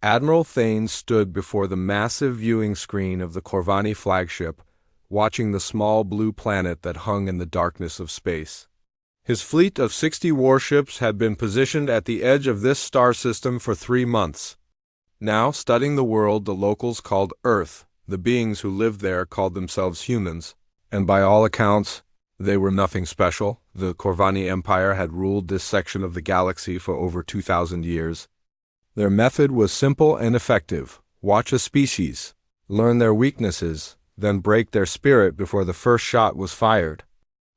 Admiral Thane stood before the massive viewing screen of the Corvani flagship, watching the small blue planet that hung in the darkness of space. His fleet of 60 warships had been positioned at the edge of this star system for 3 months. Now, studying the world the locals called Earth, the beings who lived there called themselves humans, and by all accounts, they were nothing special. The Corvani Empire had ruled this section of the galaxy for over 2,000 years. Their method was simple and effective. Watch a species, learn their weaknesses, then break their spirit before the first shot was fired.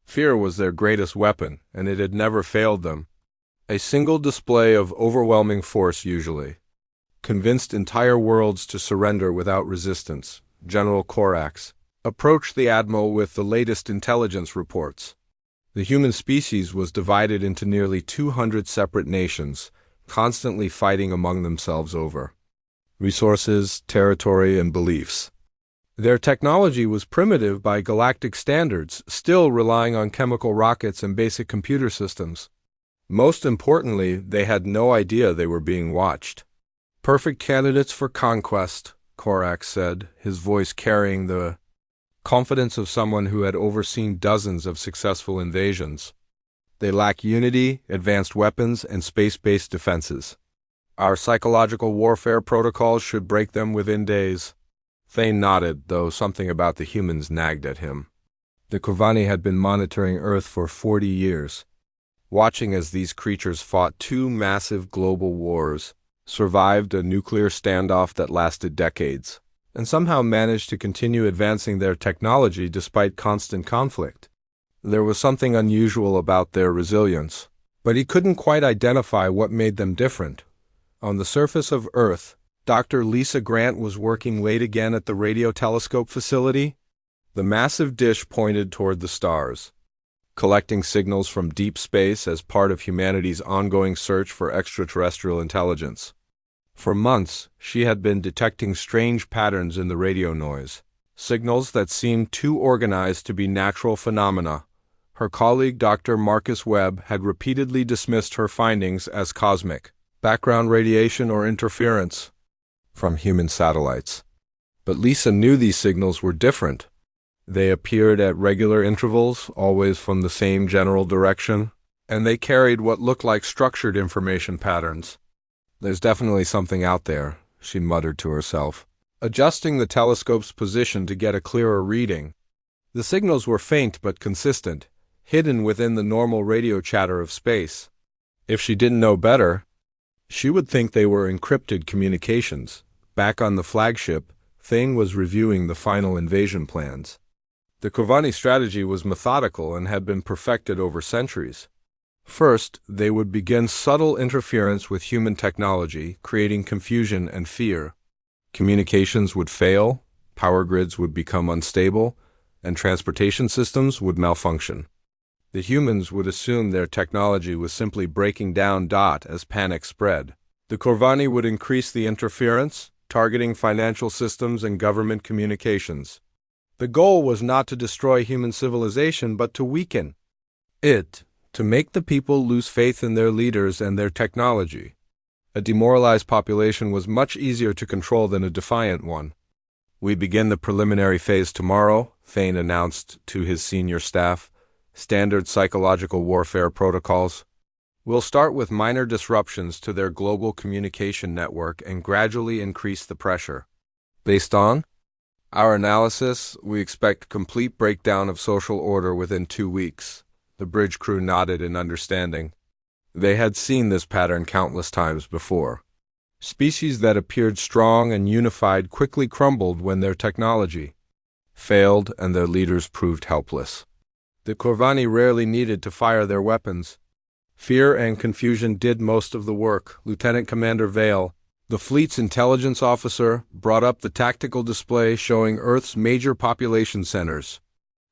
Fear was their greatest weapon, and it had never failed them. A single display of overwhelming force usually convinced entire worlds to surrender without resistance. General Corax approached the Admiral with the latest intelligence reports. The human species was divided into nearly 200 separate nations, constantly fighting among themselves over resources, territory, and beliefs. Their technology was primitive by galactic standards, still relying on chemical rockets and basic computer systems. Most importantly, they had no idea they were being watched. Perfect candidates for conquest, Corax said, his voice carrying the confidence of someone who had overseen dozens of successful invasions. They lack unity, advanced weapons, and space-based defenses. Our psychological warfare protocols should break them within days. Thane nodded, though something about the humans nagged at him. The Corvani had been monitoring Earth for 40 years, watching as these creatures fought 2 massive global wars, survived a nuclear standoff that lasted decades, and somehow managed to continue advancing their technology despite constant conflict. There was something unusual about their resilience, but he couldn't quite identify what made them different. On the surface of Earth, Dr. Lisa Grant was working late again at the radio telescope facility. The massive dish pointed toward the stars, collecting signals from deep space as part of humanity's ongoing search for extraterrestrial intelligence. For months, she had been detecting strange patterns in the radio noise, signals that seemed too organized to be natural phenomena. Her colleague Dr. Marcus Webb had repeatedly dismissed her findings as cosmic, background radiation or interference from human satellites. But Lisa knew these signals were different. They appeared at regular intervals, always from the same general direction, and they carried what looked like structured information patterns. "There's definitely something out there," she muttered to herself, adjusting the telescope's position to get a clearer reading. The signals were faint but consistent, hidden within the normal radio chatter of space. If she didn't know better, she would think they were encrypted communications. Back on the flagship, Thane was reviewing the final invasion plans. The Corvani strategy was methodical and had been perfected over centuries. First, they would begin subtle interference with human technology, creating confusion and fear. Communications would fail, power grids would become unstable, and transportation systems would malfunction. The humans would assume their technology was simply breaking down as panic spread. The Corvani would increase the interference, targeting financial systems and government communications. The goal was not to destroy human civilization, but to weaken it, to make the people lose faith in their leaders and their technology. A demoralized population was much easier to control than a defiant one. "We begin the preliminary phase tomorrow," Thane announced to his senior staff. "Standard psychological warfare protocols. We'll start with minor disruptions to their global communication network and gradually increase the pressure. Based on our analysis, we expect complete breakdown of social order within 2 weeks." The bridge crew nodded in understanding. They had seen this pattern countless times before. Species that appeared strong and unified quickly crumbled when their technology failed and their leaders proved helpless. The Corvani rarely needed to fire their weapons. Fear and confusion did most of the work. Lieutenant Commander Vale, the fleet's intelligence officer, brought up the tactical display showing Earth's major population centers.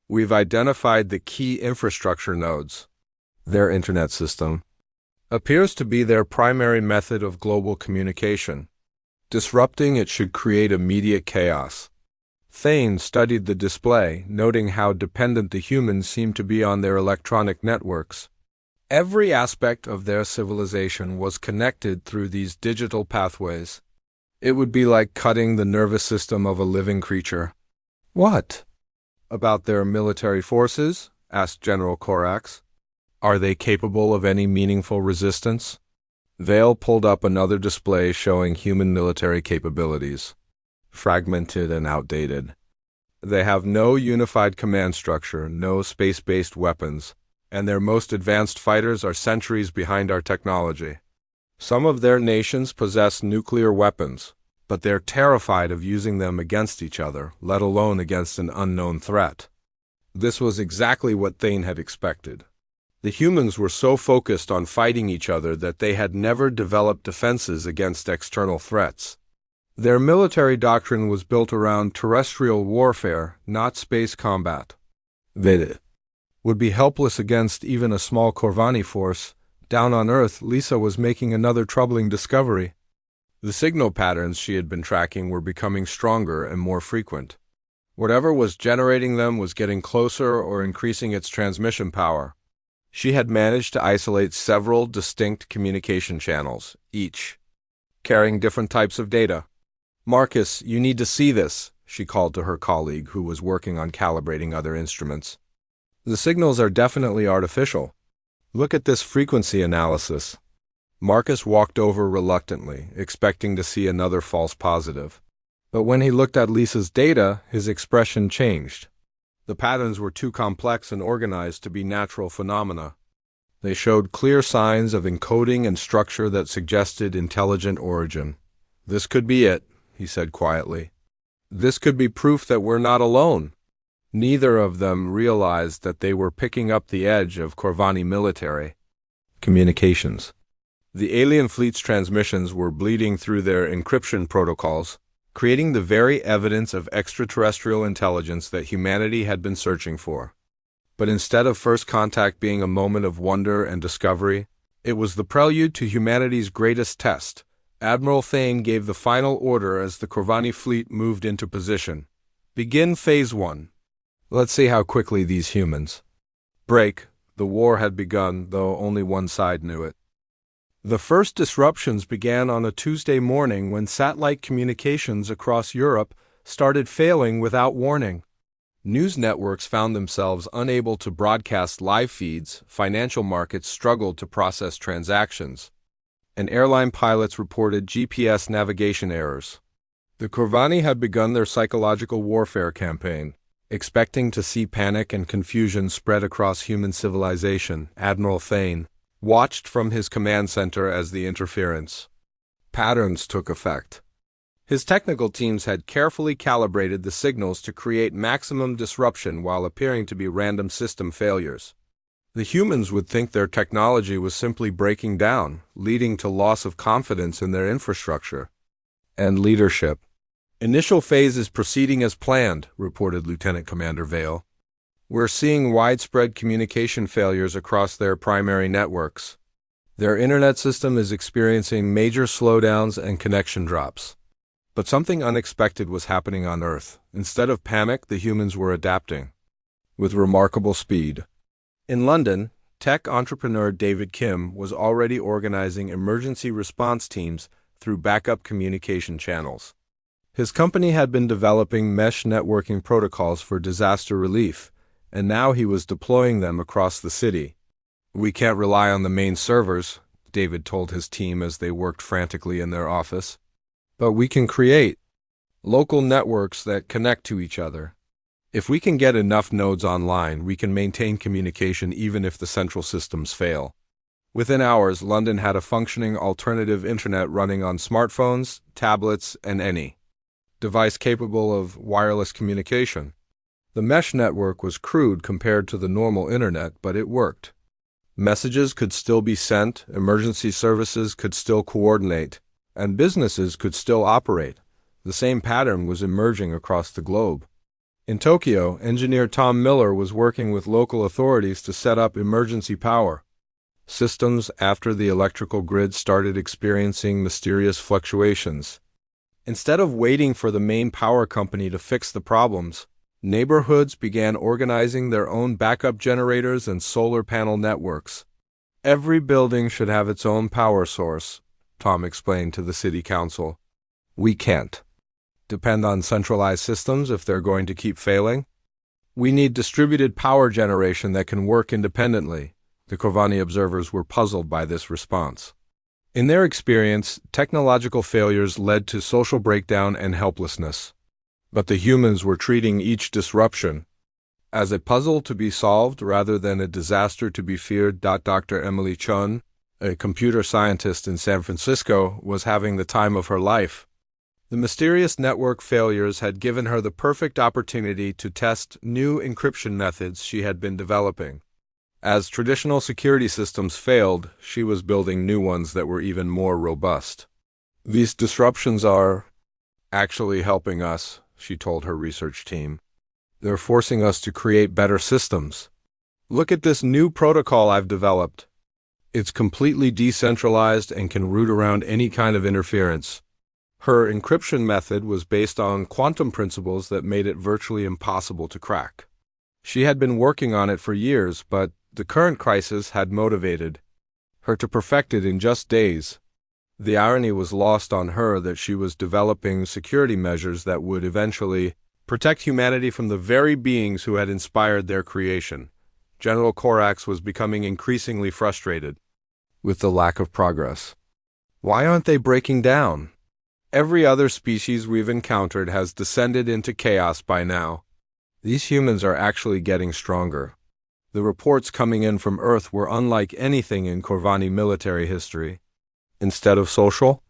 "We've identified the key infrastructure nodes. Their internet system appears to be their primary method of global communication. Disrupting it should create immediate chaos." Thane studied the display, noting how dependent the humans seemed to be on their electronic networks. Every aspect of their civilization was connected through these digital pathways. It would be like cutting the nervous system of a living creature. What? About their military forces? Asked General Korax. Are they capable of any meaningful resistance? Vale pulled up another display showing human military capabilities. Fragmented and outdated. They have no unified command structure, no space-based weapons, and their most advanced fighters are centuries behind our technology. Some of their nations possess nuclear weapons, but they're terrified of using them against each other, let alone against an unknown threat. This was exactly what Thane had expected. The humans were so focused on fighting each other that they had never developed defenses against external threats. Their military doctrine was built around terrestrial warfare, not space combat. They would be helpless against even a small Corvani force. Down on Earth, Lisa was making another troubling discovery. The signal patterns she had been tracking were becoming stronger and more frequent. Whatever was generating them was getting closer or increasing its transmission power. She had managed to isolate several distinct communication channels, each carrying different types of data. "Marcus, you need to see this," she called to her colleague who was working on calibrating other instruments. "The signals are definitely artificial. Look at this frequency analysis." Marcus walked over reluctantly, expecting to see another false positive. But when he looked at Lisa's data, his expression changed. The patterns were too complex and organized to be natural phenomena. They showed clear signs of encoding and structure that suggested intelligent origin. "This could be it," he said quietly. "This could be proof that we're not alone." Neither of them realized that they were picking up the edge of Corvani military communications. The alien fleet's transmissions were bleeding through their encryption protocols, creating the very evidence of extraterrestrial intelligence that humanity had been searching for. But instead of first contact being a moment of wonder and discovery, it was the prelude to humanity's greatest test. Admiral Thane gave the final order as the Corvani fleet moved into position. "Begin Phase 1. Let's see how quickly these humans break." The war had begun, though only one side knew it. The first disruptions began on a Tuesday morning when satellite communications across Europe started failing without warning. News networks found themselves unable to broadcast live feeds, financial markets struggled to process transactions, and airline pilots reported GPS navigation errors. The Corvani had begun their psychological warfare campaign. Expecting to see panic and confusion spread across human civilization, Admiral Thane watched from his command center as the interference patterns took effect. His technical teams had carefully calibrated the signals to create maximum disruption while appearing to be random system failures. The humans would think their technology was simply breaking down, leading to loss of confidence in their infrastructure and leadership. "Initial phase is proceeding as planned," reported Lieutenant Commander Vale. "We're seeing widespread communication failures across their primary networks. Their internet system is experiencing major slowdowns and connection drops." But something unexpected was happening on Earth. Instead of panic, the humans were adapting with remarkable speed. In London, tech entrepreneur David Kim was already organizing emergency response teams through backup communication channels. His company had been developing mesh networking protocols for disaster relief, and now he was deploying them across the city. "We can't rely on the main servers," David told his team as they worked frantically in their office. "But we can create local networks that connect to each other. If we can get enough nodes online, we can maintain communication even if the central systems fail." Within hours, London had a functioning alternative internet running on smartphones, tablets, and any device capable of wireless communication. The mesh network was crude compared to the normal internet, but it worked. Messages could still be sent, emergency services could still coordinate, and businesses could still operate. The same pattern was emerging across the globe. In Tokyo, engineer Tom Miller was working with local authorities to set up emergency power systems after the electrical grid started experiencing mysterious fluctuations. Instead of waiting for the main power company to fix the problems, neighborhoods began organizing their own backup generators and solar panel networks. "Every building should have its own power source," Tom explained to the city council. We can't depend on centralized systems if they're going to keep failing. We need distributed power generation that can work independently. The Corvani observers were puzzled by this response. In their experience, technological failures led to social breakdown and helplessness. But the humans were treating each disruption as a puzzle to be solved rather than a disaster to be feared. Dr. Emily Chun, a computer scientist in San Francisco, was having the time of her life. The mysterious network failures had given her the perfect opportunity to test new encryption methods she had been developing. As traditional security systems failed, she was building new ones that were even more robust. These disruptions are actually helping us, she told her research team. They're forcing us to create better systems. Look at this new protocol I've developed. It's completely decentralized and can route around any kind of interference. Her encryption method was based on quantum principles that made it virtually impossible to crack. She had been working on it for years, but the current crisis had motivated her to perfect it in just days. The irony was lost on her that she was developing security measures that would eventually protect humanity from the very beings who had inspired their creation. General Korax was becoming increasingly frustrated with the lack of progress. Why aren't they breaking down? Every other species we've encountered has descended into chaos by now. These humans are actually getting stronger. The reports coming in from Earth were unlike anything in Corvani military history. Instead of social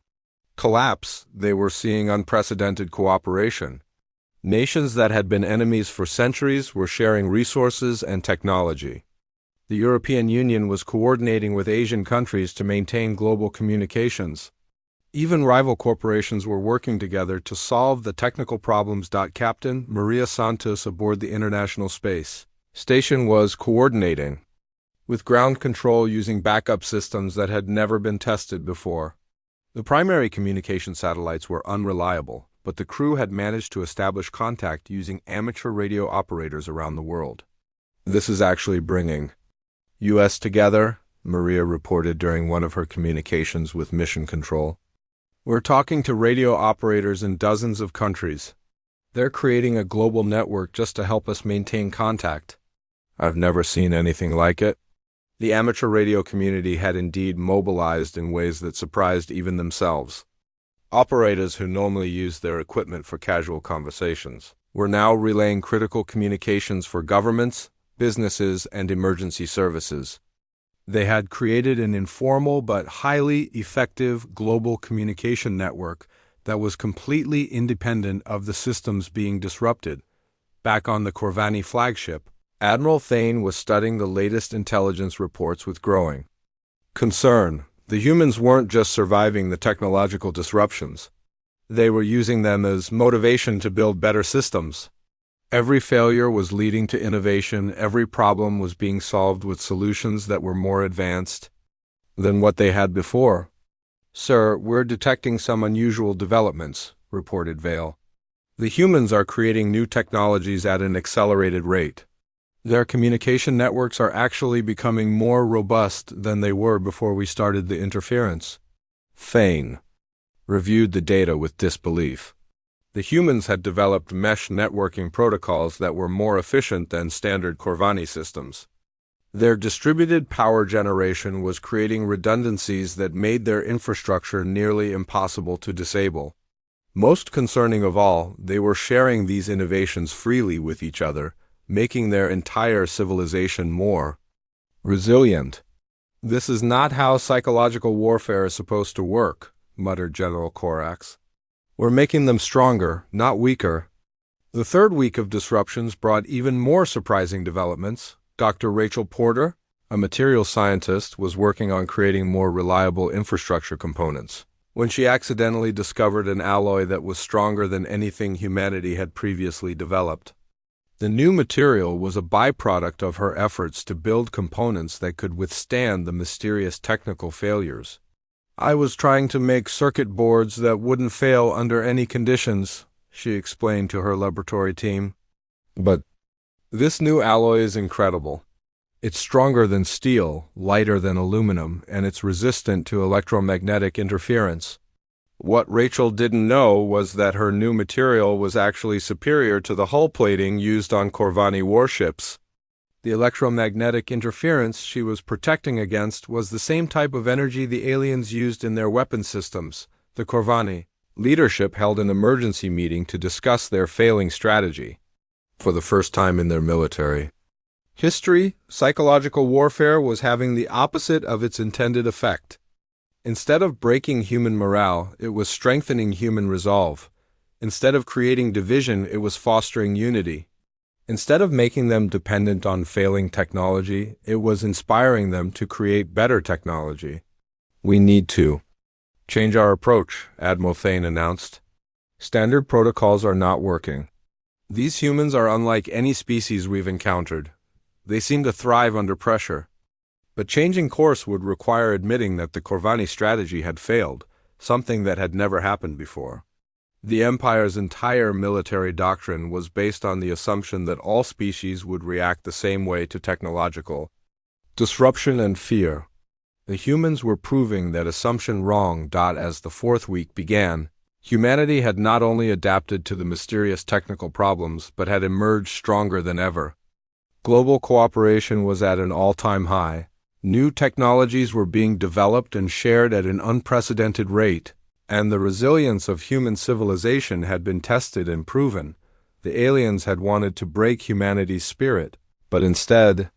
collapse, they were seeing unprecedented cooperation. Nations that had been enemies for centuries were sharing resources and technology. The European Union was coordinating with Asian countries to maintain global communications. Even rival corporations were working together to solve the technical problems. Captain Maria Santos aboard the International Space Station was coordinating with ground control using backup systems that had never been tested before. The primary communication satellites were unreliable, but the crew had managed to establish contact using amateur radio operators around the world. This is actually bringing U.S. together, Maria reported during one of her communications with Mission Control. We're talking to radio operators in dozens of countries. They're creating a global network just to help us maintain contact. I've never seen anything like it. The amateur radio community had indeed mobilized in ways that surprised even themselves. Operators who normally use their equipment for casual conversations were now relaying critical communications for governments, businesses, and emergency services. They had created an informal but highly effective global communication network that was completely independent of the systems being disrupted. Back on the Corvani flagship, Admiral Thane was studying the latest intelligence reports with growing concern. The humans weren't just surviving the technological disruptions. They were using them as motivation to build better systems. Every failure was leading to innovation. Every problem was being solved with solutions that were more advanced than what they had before. Sir, we're detecting some unusual developments, reported Vale. The humans are creating new technologies at an accelerated rate. Their communication networks are actually becoming more robust than they were before we started the interference. Thane reviewed the data with disbelief. The humans had developed mesh networking protocols that were more efficient than standard Corvani systems. Their distributed power generation was creating redundancies that made their infrastructure nearly impossible to disable. Most concerning of all, they were sharing these innovations freely with each other, making their entire civilization more resilient. This is not how psychological warfare is supposed to work, muttered General Korax. We're making them stronger, not weaker. The third week of disruptions brought even more surprising developments. Dr. Rachel Porter, a materials scientist, was working on creating more reliable infrastructure components when she accidentally discovered an alloy that was stronger than anything humanity had previously developed. The new material was a byproduct of her efforts to build components that could withstand the mysterious technical failures. I was trying to make circuit boards that wouldn't fail under any conditions, she explained to her laboratory team. But this new alloy is incredible. It's stronger than steel, lighter than aluminum, and it's resistant to electromagnetic interference. What Rachel didn't know was that her new material was actually superior to the hull plating used on Corvani warships. The electromagnetic interference she was protecting against was the same type of energy the aliens used in their weapon systems, the Corvani. Leadership held an emergency meeting to discuss their failing strategy. For the first time in their military history, psychological warfare was having the opposite of its intended effect. Instead of breaking human morale, it was strengthening human resolve. Instead of creating division, it was fostering unity. Instead of making them dependent on failing technology, it was inspiring them to create better technology. We need to change our approach, Admiral Thane announced. Standard protocols are not working. These humans are unlike any species we've encountered. They seem to thrive under pressure. But changing course would require admitting that the Corvani strategy had failed, something that had never happened before. The Empire's entire military doctrine was based on the assumption that all species would react the same way to technological disruption and fear. The humans were proving that assumption wrong. As the fourth week began, humanity had not only adapted to the mysterious technical problems, but had emerged stronger than ever. Global cooperation was at an all-time high. New technologies were being developed and shared at an unprecedented rate, and the resilience of human civilization had been tested and proven. The aliens had wanted to break humanity's spirit, but instead,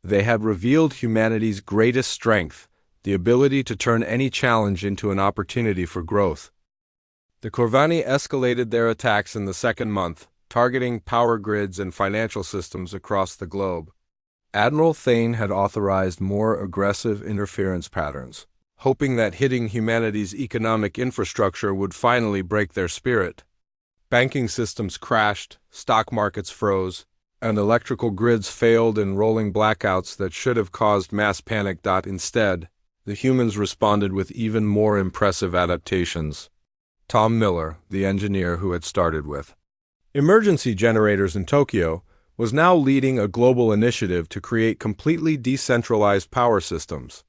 they had revealed humanity's greatest strength, the ability to turn any challenge into an opportunity for growth. The Corvani escalated their attacks in the second month, targeting power grids and financial systems across the globe. Admiral Thane had authorized more aggressive interference patterns, hoping that hitting humanity's economic infrastructure would finally break their spirit. Banking systems crashed, stock markets froze, and electrical grids failed in rolling blackouts that should have caused mass panic. Instead, the humans responded with even more impressive adaptations. Tom Miller, the engineer who had started with emergency generators in Tokyo, was now leading a global initiative to create completely decentralized power systems.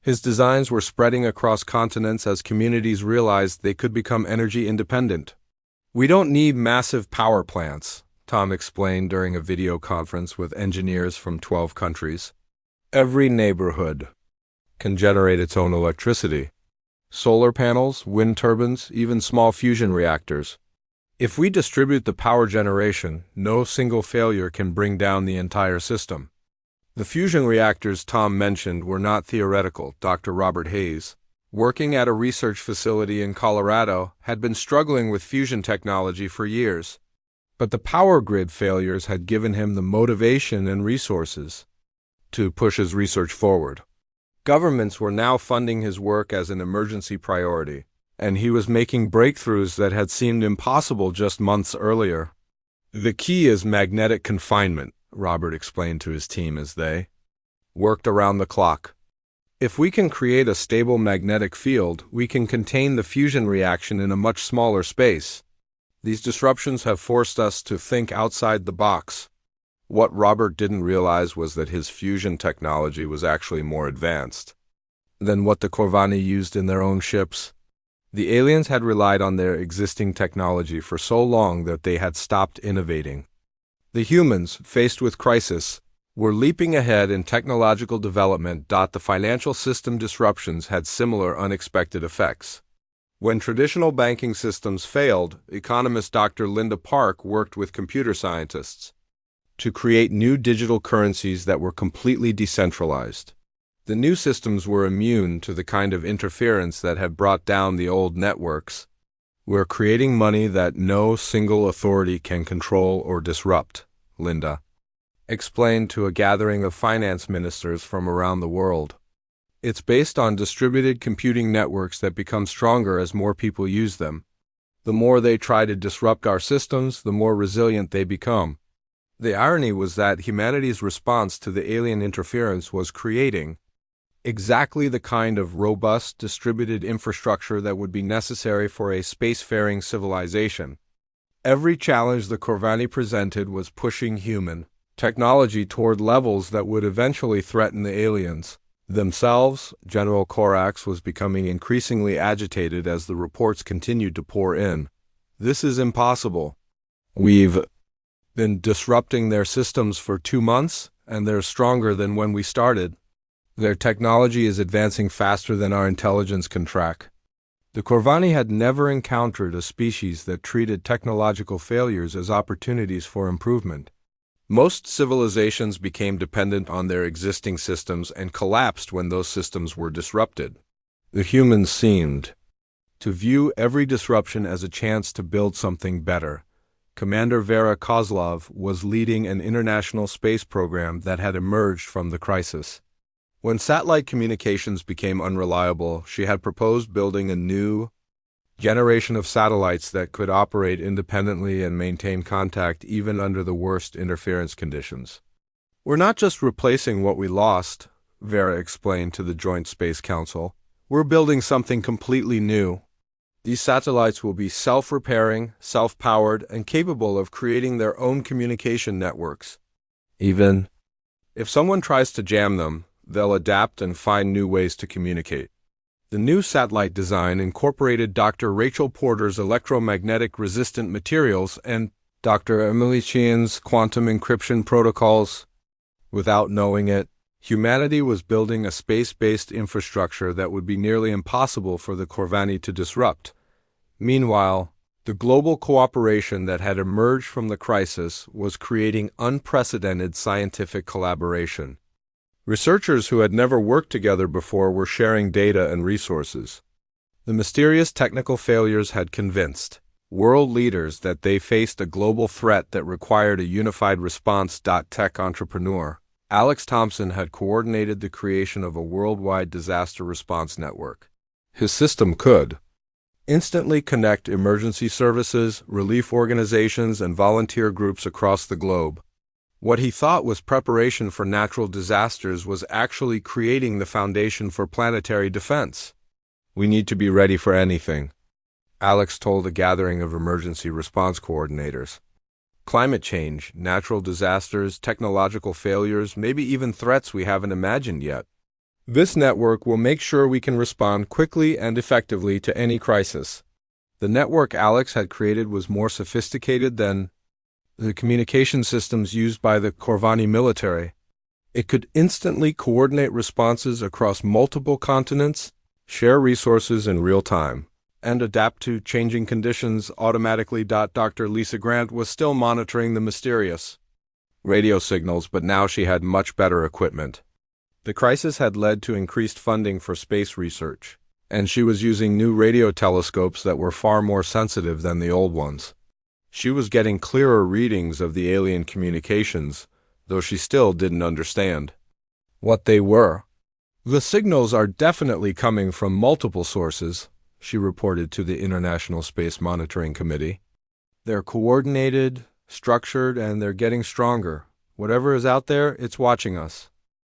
His designs were spreading across continents as communities realized they could become energy independent. "We don't need massive power plants," Tom explained during a video conference with engineers from 12 countries. "Every neighborhood can generate its own electricity. Solar panels, wind turbines, even small fusion reactors. If we distribute the power generation, no single failure can bring down the entire system." The fusion reactors Tom mentioned were not theoretical. Dr. Robert Hayes, working at a research facility in Colorado, had been struggling with fusion technology for years. But the power grid failures had given him the motivation and resources to push his research forward. Governments were now funding his work as an emergency priority, and he was making breakthroughs that had seemed impossible just months earlier. "The key is magnetic confinement," Robert explained to his team as they worked around the clock. "If we can create a stable magnetic field, we can contain the fusion reaction in a much smaller space. These disruptions have forced us to think outside the box." What Robert didn't realize was that his fusion technology was actually more advanced than what the Corvani used in their own ships. The aliens had relied on their existing technology for so long that they had stopped innovating. The humans, faced with crisis, were leaping ahead in technological development. The financial system disruptions had similar unexpected effects. When traditional banking systems failed, economist Dr. Linda Park worked with computer scientists to create new digital currencies that were completely decentralized. The new systems were immune to the kind of interference that had brought down the old networks. "We're creating money that no single authority can control or disrupt," Linda explained to a gathering of finance ministers from around the world. "It's based on distributed computing networks that become stronger as more people use them. The more they try to disrupt our systems, the more resilient they become." The irony was that humanity's response to the alien interference was creating exactly the kind of robust, distributed infrastructure that would be necessary for a spacefaring civilization. Every challenge the Corvani presented was pushing human technology toward levels that would eventually threaten the aliens. themselves. General Korax was becoming increasingly agitated as the reports continued to pour in. This is impossible. We've been disrupting their systems for 2 months, and they're stronger than when we started. Their technology is advancing faster than our intelligence can track. The Corvani had never encountered a species that treated technological failures as opportunities for improvement. Most civilizations became dependent on their existing systems and collapsed when those systems were disrupted. The humans seemed to view every disruption as a chance to build something better. Commander Vera Kozlov was leading an international space program that had emerged from the crisis. When satellite communications became unreliable, she had proposed building a new generation of satellites that could operate independently and maintain contact even under the worst interference conditions. "We're not just replacing what we lost," Vera explained to the Joint Space Council. "We're building something completely new. These satellites will be self-repairing, self-powered, and capable of creating their own communication networks. Even if someone tries to jam them, they'll adapt and find new ways to communicate." The new satellite design incorporated Dr. Rachel Porter's electromagnetic resistant materials and Dr. Emily Chian's quantum encryption protocols. Without knowing it, humanity was building a space-based infrastructure that would be nearly impossible for the Corvani to disrupt. Meanwhile, the global cooperation that had emerged from the crisis was creating unprecedented scientific collaboration. Researchers who had never worked together before were sharing data and resources. The mysterious technical failures had convinced world leaders that they faced a global threat that required a unified response. Tech entrepreneur Alex Thompson had coordinated the creation of a worldwide disaster response network. His system could instantly connect emergency services, relief organizations, and volunteer groups across the globe. What he thought was preparation for natural disasters was actually creating the foundation for planetary defense. "We need to be ready for anything," Alex told a gathering of emergency response coordinators. "Climate change, natural disasters, technological failures, maybe even threats we haven't imagined yet. This network will make sure we can respond quickly and effectively to any crisis." The network Alex had created was more sophisticated than the communication systems used by the Corvani military. It could instantly coordinate responses across multiple continents, share resources in real time, and adapt to changing conditions automatically. Dr. Lisa Grant was still monitoring the mysterious radio signals, but now she had much better equipment. The crisis had led to increased funding for space research, and she was using new radio telescopes that were far more sensitive than the old ones. She was getting clearer readings of the alien communications, though she still didn't understand what they were. "The signals are definitely coming from multiple sources," she reported to the International Space Monitoring Committee. "They're coordinated, structured, and they're getting stronger. Whatever is out there, it's watching us."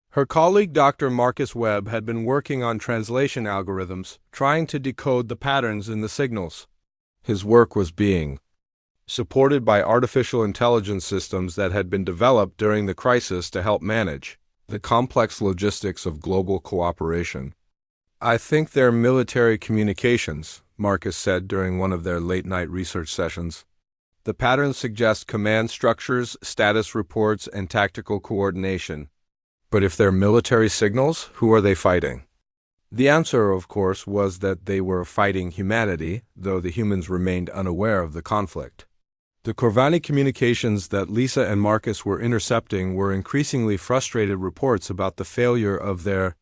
Her colleague Dr. Marcus Webb had been working on translation algorithms, trying to decode the patterns in the signals. His work was being supported by artificial intelligence systems that had been developed during the crisis to help manage the complex logistics of global cooperation. "I think they're military communications," Marcus said during one of their late-night research sessions. "The patterns suggest command structures, status reports, and tactical coordination. But if they're military signals, who are they fighting?" The answer, of course, was that they were fighting humanity, though the humans remained unaware of the conflict. The Corvani communications that Lisa and Marcus were intercepting were increasingly frustrated reports about the failure of their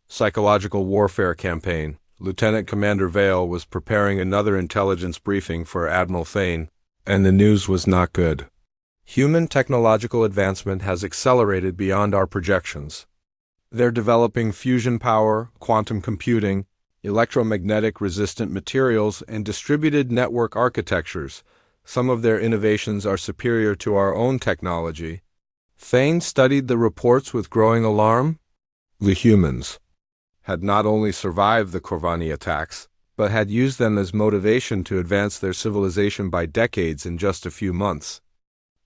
psychological warfare campaign. Lieutenant Commander Vale was preparing another intelligence briefing for Admiral Thane, and the news was not good. "Human technological advancement has accelerated beyond our projections. They're developing fusion power, quantum computing, electromagnetic resistant materials, and distributed network architectures. Some of their innovations are superior to our own technology." Thane studied the reports with growing alarm. The humans had not only survived the Corvani attacks, but had used them as motivation to advance their civilization by decades in just a few months.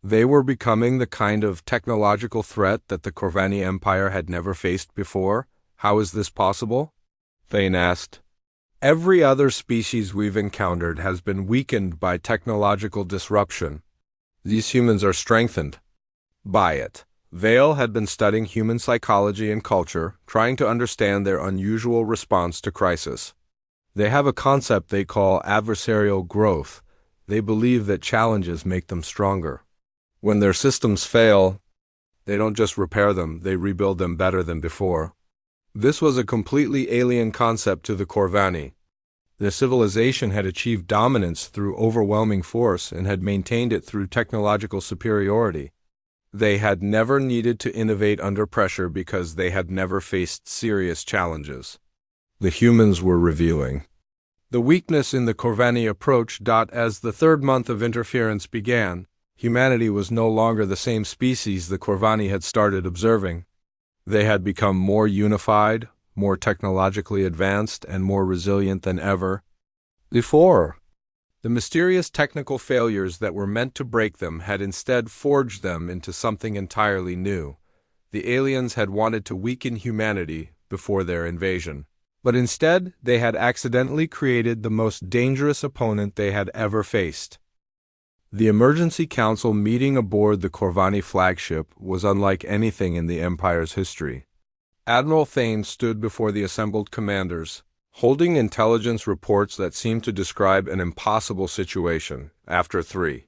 They were becoming the kind of technological threat that the Corvani Empire had never faced before, How is this possible? Thane asked. Every other species we've encountered has been weakened by technological disruption. These humans are strengthened by it. Vale had been studying human psychology and culture, trying to understand their unusual response to crisis. They have a concept they call adversarial growth. They believe that challenges make them stronger. When their systems fail, they don't just repair them, they rebuild them better than before. This was a completely alien concept to the Corvani. Their civilization had achieved dominance through overwhelming force and had maintained it through technological superiority. They had never needed to innovate under pressure because they had never faced serious challenges. The humans were revealing the weakness in the Corvani approach. As the third month of interference began, humanity was no longer the same species the Corvani had started observing. They had become more unified, more technologically advanced, and more resilient than ever before. The mysterious technical failures that were meant to break them had instead forged them into something entirely new. The aliens had wanted to weaken humanity before their invasion, but instead they had accidentally created the most dangerous opponent they had ever faced. The emergency council meeting aboard the Corvani flagship was unlike anything in the Empire's history. Admiral Thane stood before the assembled commanders, holding intelligence reports that seemed to describe an impossible situation. After 3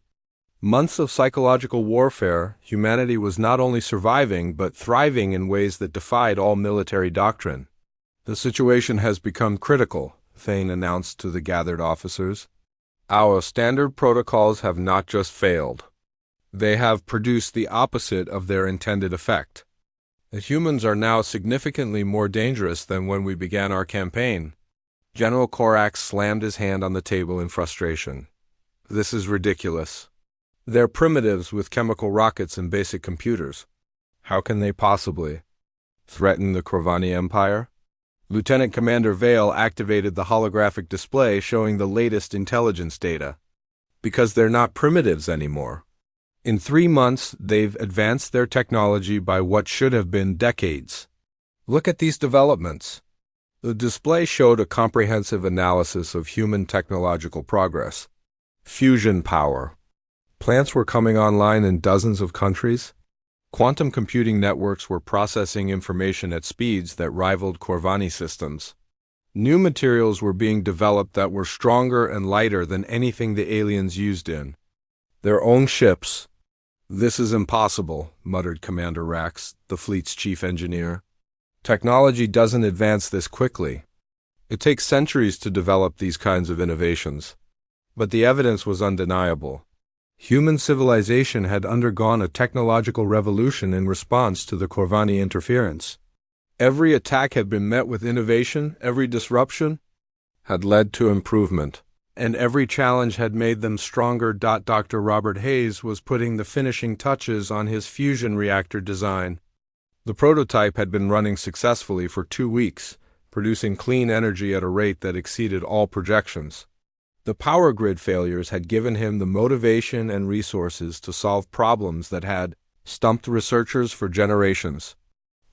months of psychological warfare, humanity was not only surviving but thriving in ways that defied all military doctrine. The situation has become critical, Thane announced to the gathered officers. Our standard protocols have not just failed. They have produced the opposite of their intended effect. The humans are now significantly more dangerous than when we began our campaign. General Korax slammed his hand on the table in frustration. This is ridiculous. They're primitives with chemical rockets and basic computers. How can they possibly threaten the Corvani Empire? Lieutenant Commander Vale activated the holographic display showing the latest intelligence data. Because they're not primitives anymore. In 3 months, they've advanced their technology by what should have been decades. Look at these developments. The display showed a comprehensive analysis of human technological progress. Fusion power. Plants were coming online in dozens of countries. Quantum computing networks were processing information at speeds that rivaled Corvani systems. New materials were being developed that were stronger and lighter than anything the aliens used in their own ships. This is impossible, muttered Commander Rax, the fleet's chief engineer. Technology doesn't advance this quickly. It takes centuries to develop these kinds of innovations. But the evidence was undeniable. Human civilization had undergone a technological revolution in response to the Corvani interference. Every attack had been met with innovation, every disruption had led to improvement, and every challenge had made them stronger. Dr. Robert Hayes was putting the finishing touches on his fusion reactor design. The prototype had been running successfully for 2 weeks, producing clean energy at a rate that exceeded all projections. The power grid failures had given him the motivation and resources to solve problems that had stumped researchers for generations.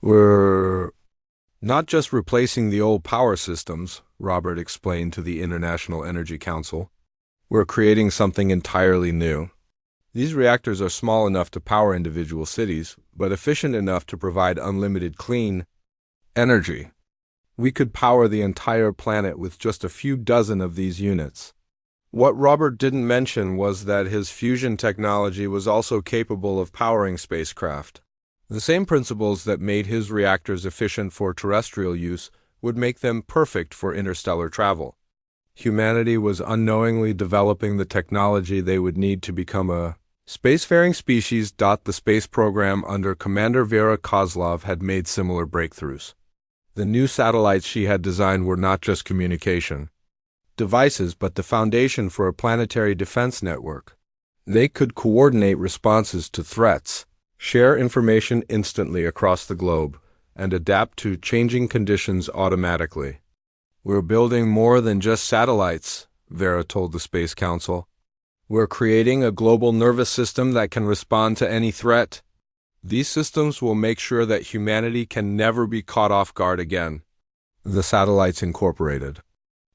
We're not just replacing the old power systems, Robert explained to the International Energy Council. We're creating something entirely new. These reactors are small enough to power individual cities, but efficient enough to provide unlimited clean energy. We could power the entire planet with just a few dozen of these units. What Robert didn't mention was that his fusion technology was also capable of powering spacecraft. The same principles that made his reactors efficient for terrestrial use would make them perfect for interstellar travel. Humanity was unknowingly developing the technology they would need to become a spacefaring species. The space program under Commander Vera Kozlov had made similar breakthroughs. The new satellites she had designed were not just communication devices, but the foundation for a planetary defense network. They could coordinate responses to threats, share information instantly across the globe, and adapt to changing conditions automatically. We're building more than just satellites, Vera told the Space Council. We're creating a global nervous system that can respond to any threat. These systems will make sure that humanity can never be caught off guard again. The satellites incorporated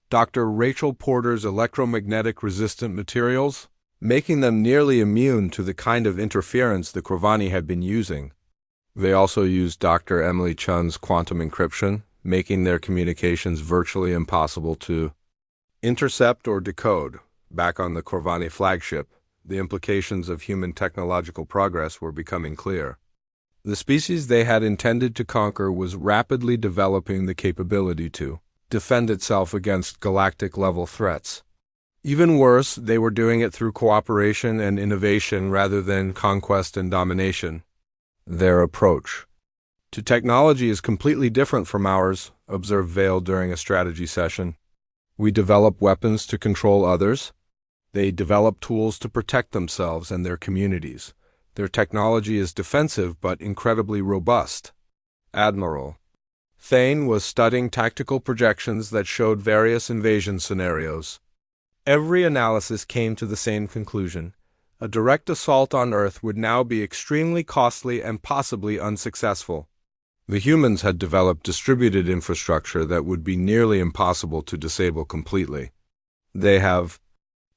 Dr. Rachel Porter's electromagnetic resistant materials, making them nearly immune to the kind of interference the Corvani had been using. They also used Dr. Emily Chun's quantum encryption, making their communications virtually impossible to intercept or decode. Back on the Corvani flagship, the implications of human technological progress were becoming clear. The species they had intended to conquer was rapidly developing the capability to defend itself against galactic-level threats. Even worse, they were doing it through cooperation and innovation rather than conquest and domination. Their approach to technology is completely different from ours, observed Vale during a strategy session. We develop weapons to control others. They develop tools to protect themselves and their communities. Their technology is defensive but incredibly robust. Admiral Thane was studying tactical projections that showed various invasion scenarios. Every analysis came to the same conclusion. A direct assault on Earth would now be extremely costly and possibly unsuccessful. The humans had developed distributed infrastructure that would be nearly impossible to disable completely. They have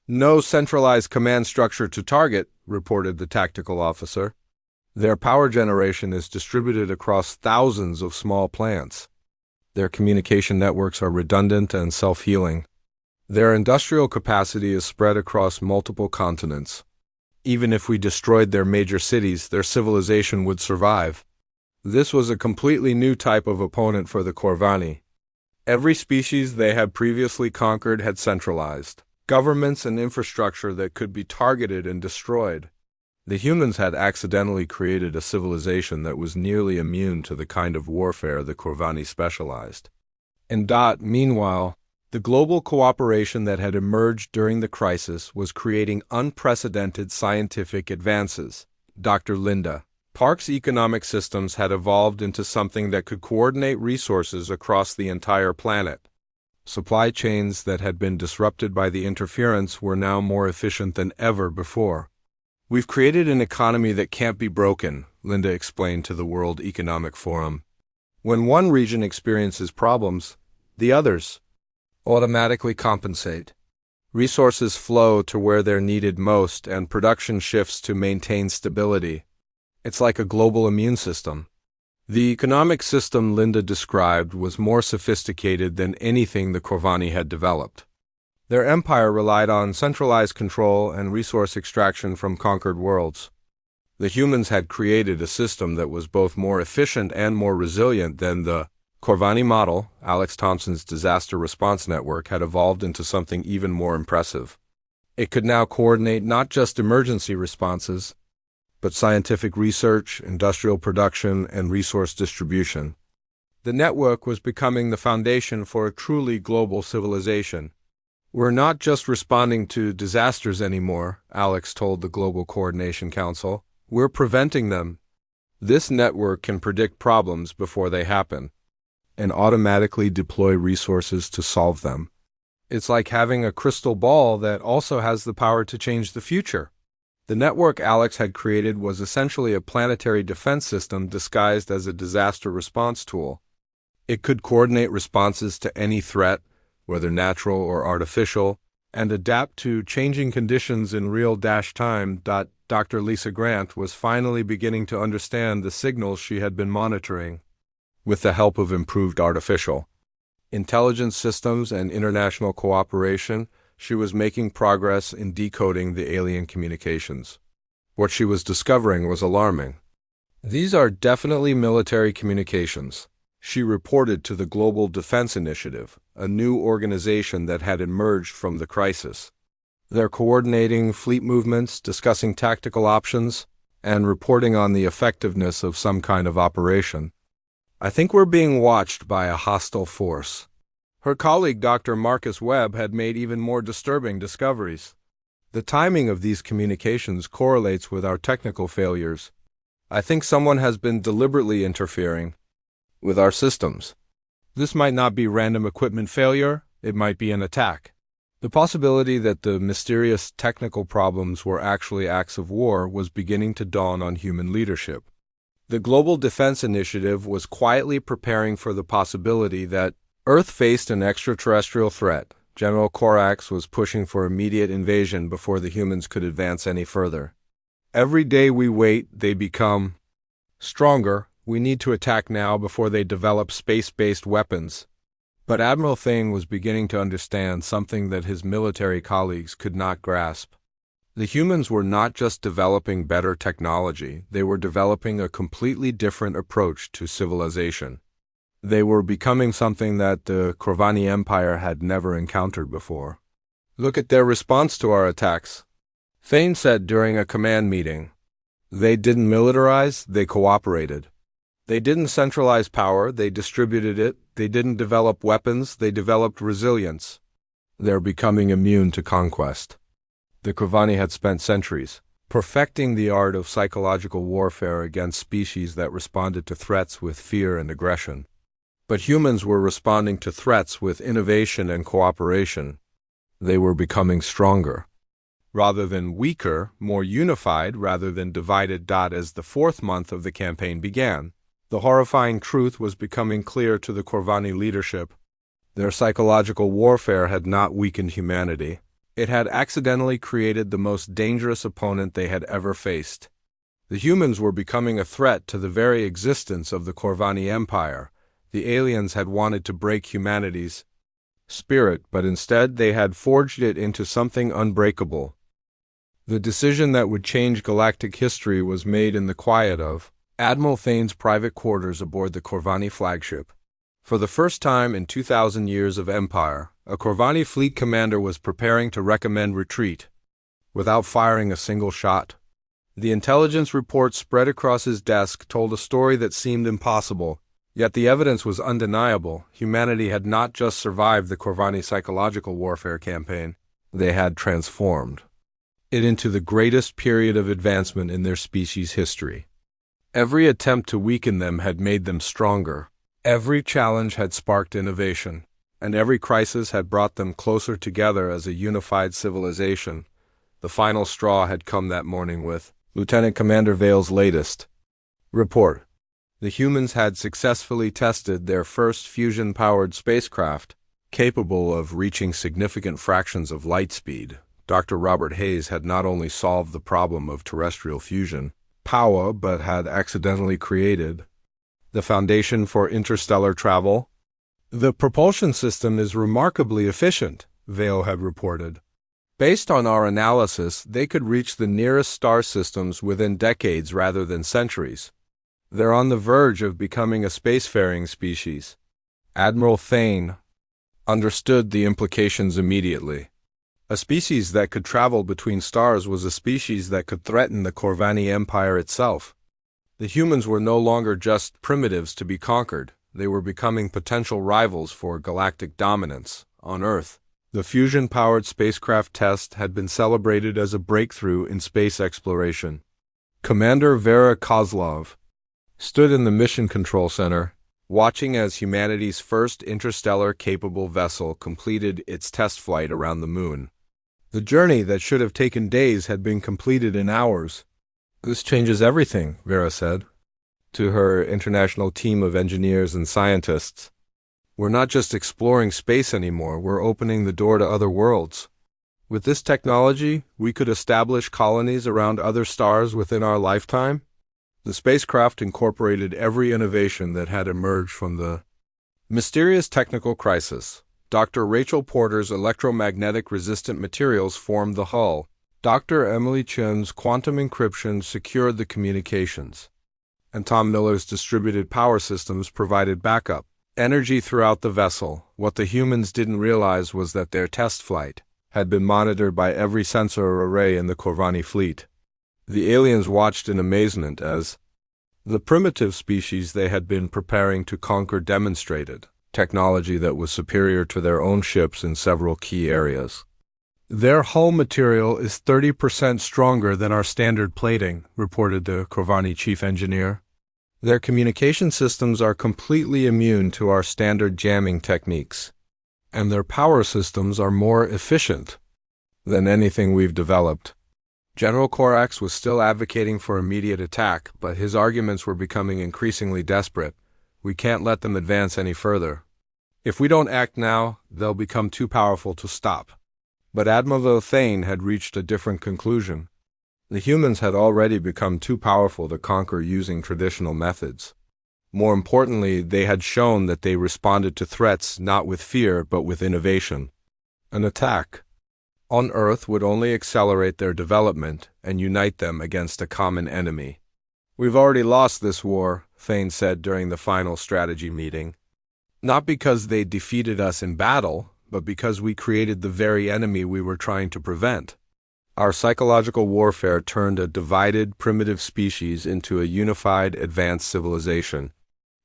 no centralized command structure to target, reported the tactical officer. Their power generation is distributed across thousands of small plants. Their communication networks are redundant and self-healing. Their industrial capacity is spread across multiple continents. Even if we destroyed their major cities, their civilization would survive. This was a completely new type of opponent for the Corvani. Every species they had previously conquered had centralized governments and infrastructure that could be targeted and destroyed. The humans had accidentally created a civilization that was nearly immune to the kind of warfare the Corvani specialized. Meanwhile, the global cooperation that had emerged during the crisis was creating unprecedented scientific advances. Dr. Linda Park's economic systems had evolved into something that could coordinate resources across the entire planet. Supply chains that had been disrupted by the interference were now more efficient than ever before. We've created an economy that can't be broken, Linda explained to the World Economic Forum. When one region experiences problems, the others automatically compensate. Resources flow to where they're needed most, and production shifts to maintain stability. It's like a global immune system. The economic system Linda described was more sophisticated than anything the Corvani had developed. Their empire relied on centralized control and resource extraction from conquered worlds. The humans had created a system that was both more efficient and more resilient than the Corvani model. Alex Thompson's disaster response network had evolved into something even more impressive. It could now coordinate not just emergency responses, but scientific research, industrial production, and resource distribution. The network was becoming the foundation for a truly global civilization. We're not just responding to disasters anymore, Alex told the Global Coordination Council. We're preventing them. This network can predict problems before they happen and automatically deploy resources to solve them. It's like having a crystal ball that also has the power to change the future. The network Alex had created was essentially a planetary defense system disguised as a disaster response tool. It could coordinate responses to any threat, whether natural or artificial, and adapt to changing conditions in real time. Dr. Lisa Grant was finally beginning to understand the signals she had been monitoring. With the help of improved artificial intelligence systems and international cooperation, she was making progress in decoding the alien communications. What she was discovering was alarming. These are definitely military communications, she reported to the Global Defense Initiative, a new organization that had emerged from the crisis. They're coordinating fleet movements, discussing tactical options, and reporting on the effectiveness of some kind of operation. I think we're being watched by a hostile force. Her colleague Dr. Marcus Webb had made even more disturbing discoveries. The timing of these communications correlates with our technical failures. I think someone has been deliberately interfering with our systems. This might not be random equipment failure, it might be an attack. The possibility that the mysterious technical problems were actually acts of war was beginning to dawn on human leadership. The Global Defense Initiative was quietly preparing for the possibility that Earth faced an extraterrestrial threat. General Korax was pushing for immediate invasion before the humans could advance any further. Every day we wait, they become stronger. We need to attack now before they develop space-based weapons. But Admiral Thane was beginning to understand something that his military colleagues could not grasp. The humans were not just developing better technology, they were developing a completely different approach to civilization. They were becoming something that the Corvani Empire had never encountered before. Look at their response to our attacks, Thane said during a command meeting. They didn't militarize, they cooperated. They didn't centralize power, they distributed it. They didn't develop weapons, they developed resilience. They're becoming immune to conquest. The Corvani had spent centuries perfecting the art of psychological warfare against species that responded to threats with fear and aggression. But humans were responding to threats with innovation and cooperation. They were becoming stronger, rather than weaker, more unified rather than divided. As the fourth month of the campaign began, the horrifying truth was becoming clear to the Corvani leadership. Their psychological warfare had not weakened humanity. It had accidentally created the most dangerous opponent they had ever faced. The humans were becoming a threat to the very existence of the Corvani Empire. The aliens had wanted to break humanity's spirit, but instead they had forged it into something unbreakable. The decision that would change galactic history was made in the quiet of Admiral Thane's private quarters aboard the Corvani flagship. For the first time in 2,000 years of empire, a Corvani fleet commander was preparing to recommend retreat, without firing a single shot. The intelligence report spread across his desk told a story that seemed impossible, yet the evidence was undeniable. Humanity had not just survived the Corvani psychological warfare campaign, they had transformed it into the greatest period of advancement in their species' history. Every attempt to weaken them had made them stronger. Every challenge had sparked innovation, and every crisis had brought them closer together as a unified civilization. The final straw had come that morning with Lieutenant Commander Vale's latest report. The humans had successfully tested their first fusion-powered spacecraft, capable of reaching significant fractions of light speed. Dr. Robert Hayes had not only solved the problem of terrestrial fusion power, but had accidentally created the foundation for interstellar travel. The propulsion system is remarkably efficient, Vale had reported. Based on our analysis, they could reach the nearest star systems within decades rather than centuries. They're on the verge of becoming a spacefaring species. Admiral Thane understood the implications immediately. A species that could travel between stars was a species that could threaten the Corvani Empire itself. The humans were no longer just primitives to be conquered. They were becoming potential rivals for galactic dominance on Earth. The fusion-powered spacecraft test had been celebrated as a breakthrough in space exploration. Commander Vera Kozlov stood in the Mission Control Center, watching as humanity's first interstellar-capable vessel completed its test flight around the Moon. The journey that should have taken days had been completed in hours. "This changes everything," Vera said to her international team of engineers and scientists. "We're not just exploring space anymore, we're opening the door to other worlds. With this technology, we could establish colonies around other stars within our lifetime." The spacecraft incorporated every innovation that had emerged from the mysterious technical crisis. Dr. Rachel Porter's electromagnetic resistant materials formed the hull. Dr. Emily Chen's quantum encryption secured the communications, and Tom Miller's distributed power systems provided backup energy throughout the vessel. What the humans didn't realize was that their test flight had been monitored by every sensor array in the Corvani fleet. The aliens watched in amazement as the primitive species they had been preparing to conquer demonstrated technology that was superior to their own ships in several key areas. "Their hull material is 30% stronger than our standard plating," reported the Corvani chief engineer. "Their communication systems are completely immune to our standard jamming techniques, and their power systems are more efficient than anything we've developed." General Korax was still advocating for immediate attack, but his arguments were becoming increasingly desperate. We can't let them advance any further. If we don't act now, they'll become too powerful to stop. But Admiral Thane had reached a different conclusion. The humans had already become too powerful to conquer using traditional methods. More importantly, they had shown that they responded to threats not with fear but with innovation. An attack on Earth would only accelerate their development and unite them against a common enemy. "We've already lost this war," Thane said during the final strategy meeting. "Not because they defeated us in battle, but because we created the very enemy we were trying to prevent. Our psychological warfare turned a divided, primitive species into a unified, advanced civilization."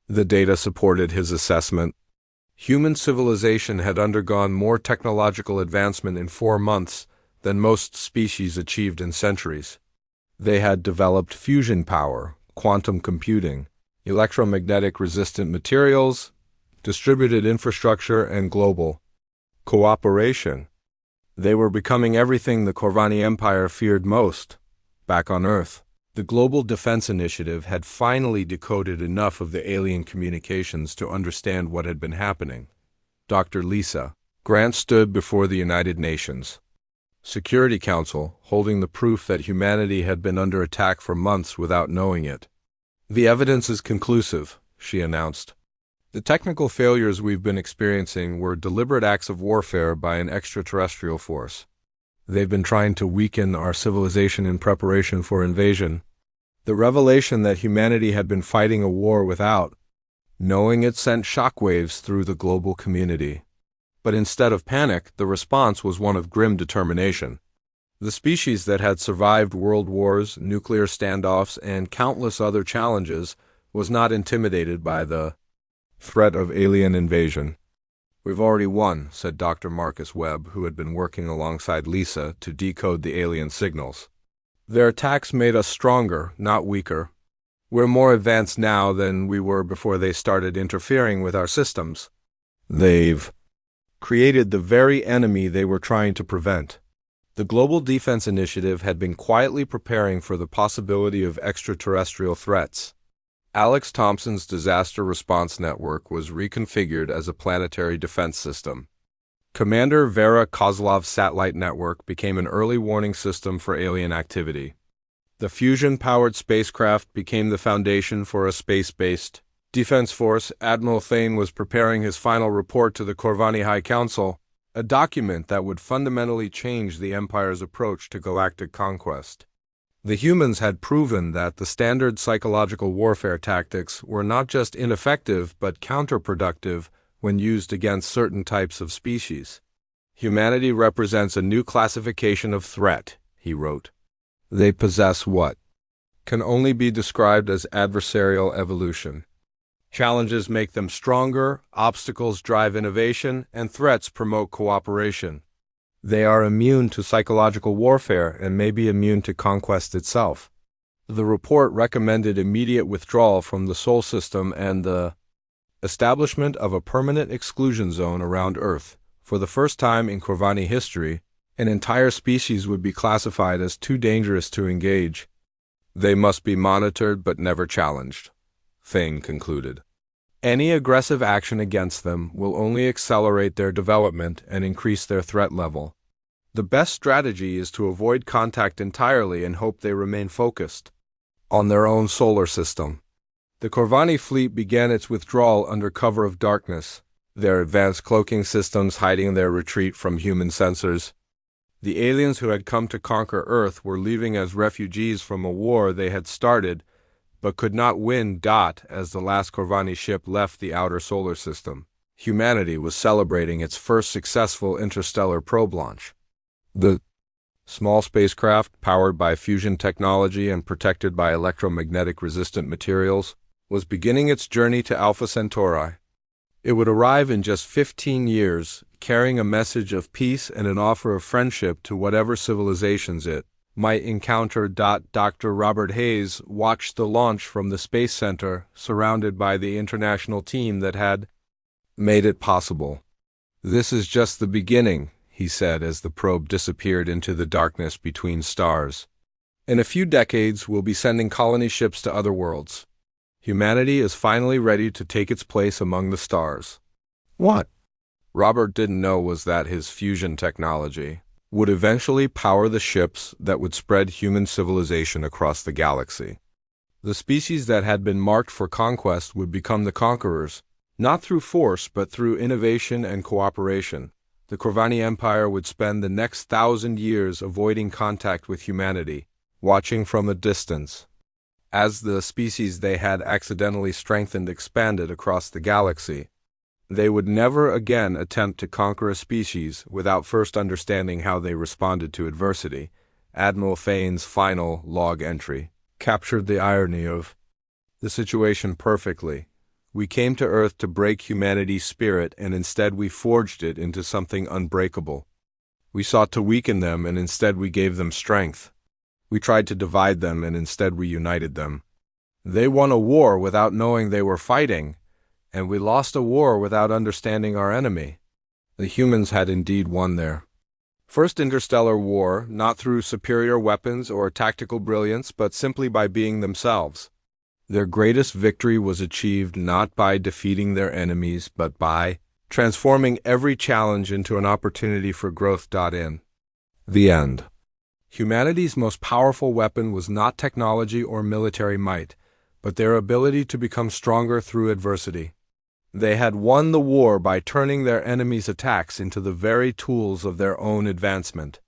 The data supported his assessment. Human civilization had undergone more technological advancement in 4 months than most species achieved in centuries. They had developed fusion power, quantum computing, electromagnetic-resistant materials, distributed infrastructure, and global cooperation. They were becoming everything the Corvani Empire feared most, back on Earth. The Global Defense Initiative had finally decoded enough of the alien communications to understand what had been happening. Dr. Lisa Grant stood before the United Nations Security Council, holding the proof that humanity had been under attack for months without knowing it. "The evidence is conclusive," she announced. "The technical failures we've been experiencing were deliberate acts of warfare by an extraterrestrial force. They've been trying to weaken our civilization in preparation for invasion. The revelation that humanity had been fighting a war without knowing it sent shockwaves through the global community. But instead of panic, the response was one of grim determination. The species that had survived world wars, nuclear standoffs, and countless other challenges was not intimidated by the threat of alien invasion. "We've already won," said Dr. Marcus Webb, who had been working alongside Lisa to decode the alien signals. "Their attacks made us stronger, not weaker. We're more advanced now than we were before they started interfering with our systems. They've created the very enemy they were trying to prevent." The Global Defense Initiative had been quietly preparing for the possibility of extraterrestrial threats. Alex Thompson's Disaster Response Network was reconfigured as a planetary defense system. Commander Vera Kozlov's satellite network became an early warning system for alien activity. The fusion-powered spacecraft became the foundation for a space-based defense force. Admiral Thane was preparing his final report to the Corvani High Council, a document that would fundamentally change the Empire's approach to galactic conquest. The humans had proven that the standard psychological warfare tactics were not just ineffective but counterproductive when used against certain types of species. "Humanity represents a new classification of threat," he wrote. "They possess what can only be described as adversarial evolution. Challenges make them stronger, obstacles drive innovation, and threats promote cooperation. They are immune to psychological warfare and may be immune to conquest itself." The report recommended immediate withdrawal from the Sol system and the establishment of a permanent exclusion zone around Earth. For the first time in Corvani history, an entire species would be classified as too dangerous to engage. "They must be monitored but never challenged," Thane concluded. "Any aggressive action against them will only accelerate their development and increase their threat level. The best strategy is to avoid contact entirely and hope they remain focused on their own solar system." The Corvani fleet began its withdrawal under cover of darkness, their advanced cloaking systems hiding their retreat from human sensors. The aliens who had come to conquer Earth were leaving as refugees from a war they had started but could not win. As the last Corvani ship left the outer solar system, humanity was celebrating its first successful interstellar probe launch. The small spacecraft, powered by fusion technology and protected by electromagnetic-resistant materials, was beginning its journey to Alpha Centauri. It would arrive in just 15 years, carrying a message of peace and an offer of friendship to whatever civilizations it might encounter. Dr. Robert Hayes watched the launch from the Space Center, surrounded by the international team that had made it possible. "This is just the beginning," he said as the probe disappeared into the darkness between stars. In a few decades, we'll be sending colony ships to other worlds. Humanity is finally ready to take its place among the stars. What Robert didn't know was that his fusion technology would eventually power the ships that would spread human civilization across the galaxy. The species that had been marked for conquest would become the conquerors, not through force but through innovation and cooperation. The Corvani Empire would spend the next 1,000 years avoiding contact with humanity, watching from a distance. As the species they had accidentally strengthened expanded across the galaxy, they would never again attempt to conquer a species without first understanding how they responded to adversity. Admiral Fane's final log entry captured the irony of the situation perfectly. We came to Earth to break humanity's spirit, and instead we forged it into something unbreakable. We sought to weaken them, and instead we gave them strength. We tried to divide them, and instead we united them. They won a war without knowing they were fighting, and we lost a war without understanding our enemy. The humans had indeed won their first interstellar war, not through superior weapons or tactical brilliance, but simply by being themselves. Their greatest victory was achieved not by defeating their enemies, but by transforming every challenge into an opportunity for growth. In the end, humanity's most powerful weapon was not technology or military might, but their ability to become stronger through adversity. They had won the war by turning their enemies' attacks into the very tools of their own advancement.